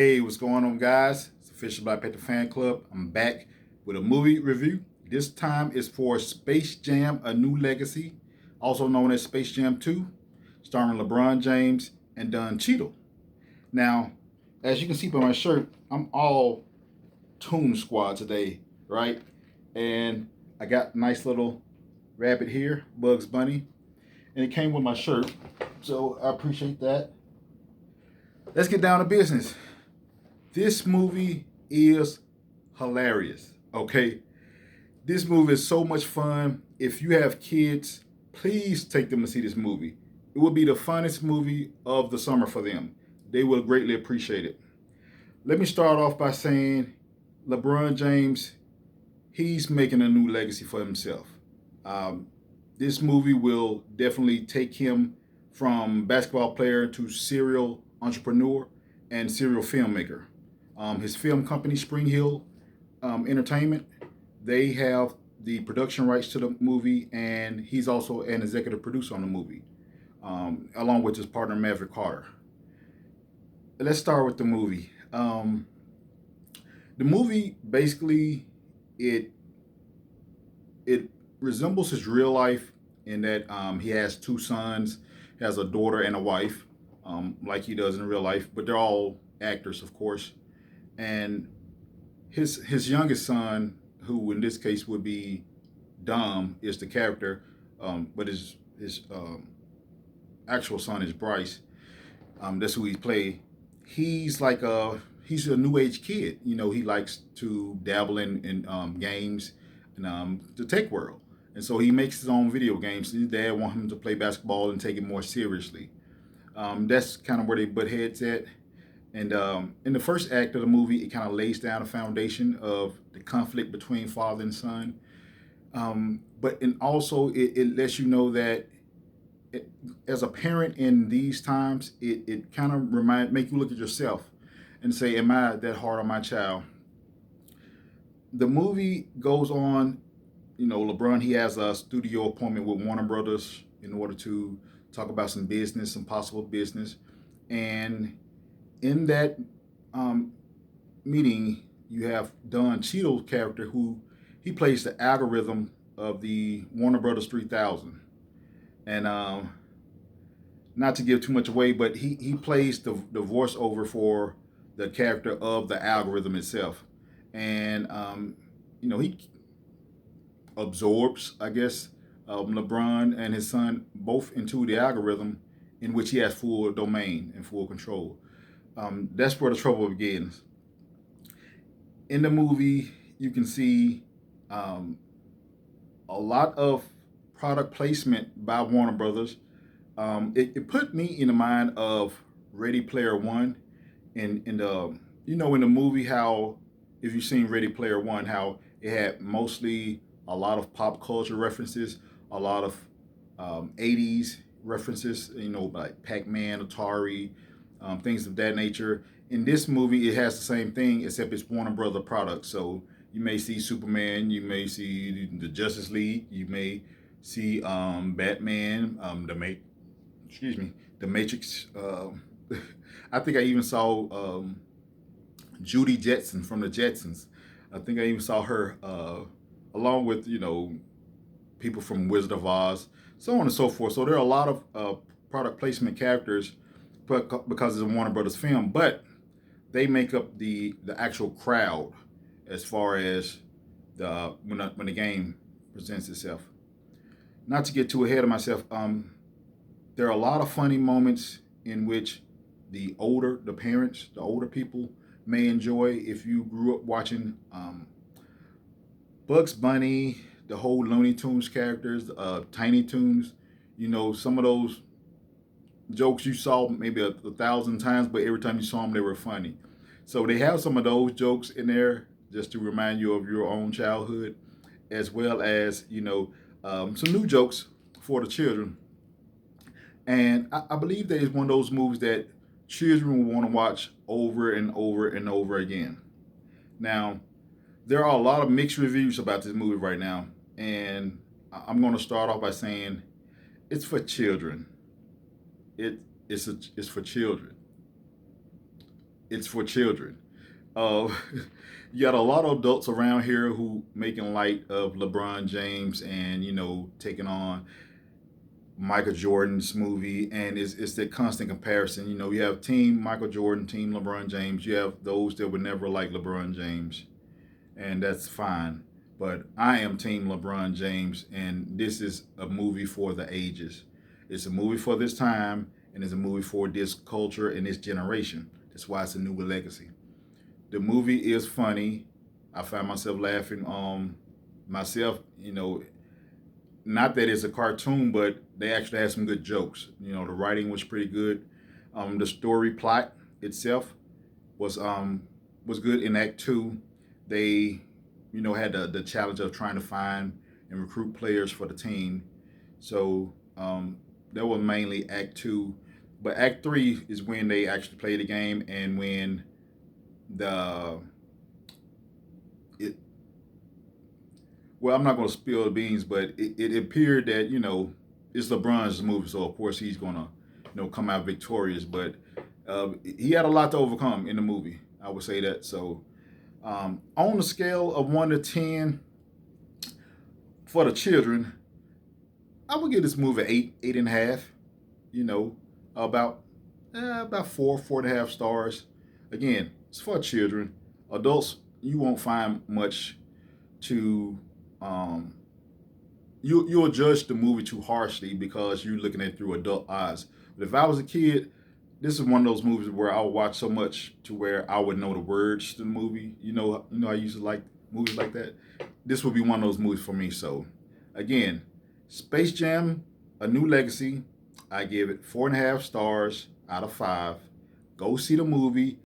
Hey, what's going on, guys? It's official Black Panther Fan Club. I'm back with a movie review. This time is for Space Jam: A New Legacy, also known as Space Jam 2, starring LeBron James and Don Cheadle. Now, as you can see by my shirt, I'm all Toon Squad today, right? And I got a nice little rabbit here, Bugs Bunny, and it came with my shirt, so I appreciate that. Let's get down to business. This movie is hilarious. Okay. This movie is so much fun. If you have kids, please take them to see this movie. It will be the funnest movie of the summer for them. They will greatly appreciate it. Let me start off by saying LeBron James, he's making a new legacy for himself. Um, this movie will definitely take him from basketball player to serial entrepreneur and serial filmmaker. His film company, Spring Hill Entertainment, they have the production rights to the movie, and he's also an executive producer on the movie, along with his partner Maverick Carter. Let's start with the movie. The movie basically it it resembles his real life in that he has two sons, has a daughter and a wife, like he does in real life, but they're all actors, of course. And his youngest son, who in this case would be Dom, is the character, but his actual son is Bryce. That's who he played. He's a new age kid. You know, he likes to dabble in games and the tech world, and so he makes his own video games. His dad wants him to play basketball and take it more seriously. That's kind of where they butt heads at. And in the first act of the movie, it kind of lays down a foundation of the conflict between father and son. But also it lets you know that it, as a parent in these times, it kind of make you look at yourself and say, "Am I that hard on my child?" The movie goes on. You know, LeBron, he has a studio appointment with Warner Brothers in order to talk about some business, some possible business, and in that um, meeting, you have Don Cheadle's character, who he plays the algorithm of the Warner Brothers 3000. And not to give too much away, but he plays the voiceover for the character of the algorithm itself. And, he absorbs, I guess, LeBron and his son both into the algorithm in which he has full domain and full control. That's where the trouble begins. In the movie, you can see um, a lot of product placement by Warner Brothers. It put me in the mind of Ready Player One, in the in the movie, how, if you've seen Ready Player One, how it had mostly a lot of pop culture references, a lot of 80s references, like Pac-Man, Atari, things of that nature. In this movie, it has the same thing, except it's Warner Brother products. So you may see Superman, you may see the Justice League, you may see Batman, excuse me, the Matrix. I think I even saw Judy Jetson from the Jetsons. I think I even saw her along with people from Wizard of Oz, so on and so forth. So there are a lot of product placement characters, but because it's a Warner Brothers film, but they make up the actual crowd as far as when the game presents itself. Not to get too ahead of myself, there are a lot of funny moments in which the parents, the older people may enjoy if you grew up watching Bugs Bunny, the whole Looney Tunes characters, Tiny Toons. Some of those jokes you saw maybe a thousand times, but every time you saw them, they were funny. So they have some of those jokes in there just to remind you of your own childhood, as well as some new jokes for the children. And I believe that it's one of those movies that children will want to watch over and over and over again. Now, there are a lot of mixed reviews about this movie right now, and I'm going to start off by saying it's for children. It's for children. it's for children. Uh, you got a lot of adults around here who making light of LeBron James and taking on Michael Jordan's movie, and it's that constant comparison. You have Team Michael Jordan, Team LeBron James. You have those that would never like LeBron James, and that's fine. But I am Team LeBron James, and this is a movie for the ages. It's a movie for this time, and it's a movie for this culture and this generation. That's why it's a new legacy. The movie is funny. I found myself laughing. Myself, not that it's a cartoon, but they actually had some good jokes. The writing was pretty good. The story plot itself was good in Act Two. They had the challenge of trying to find and recruit players for the team. So that was mainly Act Two, but Act Three is when they actually play the game and when the it. Well, I'm not going to spill the beans, but it appeared that it's LeBron's movie, so of course he's gonna come out victorious. But he had a lot to overcome in the movie. I would say that. So on the scale of 1 to 10 for the children, I would give this movie 8, 8.5. You know, about about 4, 4.5 stars. Again, it's for children. Adults, you won't find much to. Um, you'll judge the movie too harshly because you're looking at it through adult eyes. But if I was a kid, this is one of those movies where I'll watch so much to where I would know the words to the movie. I used to like movies like that. This would be one of those movies for me. So, again, Space Jam: A New Legacy. I give it 4.5 stars out of 5. Go see the movie.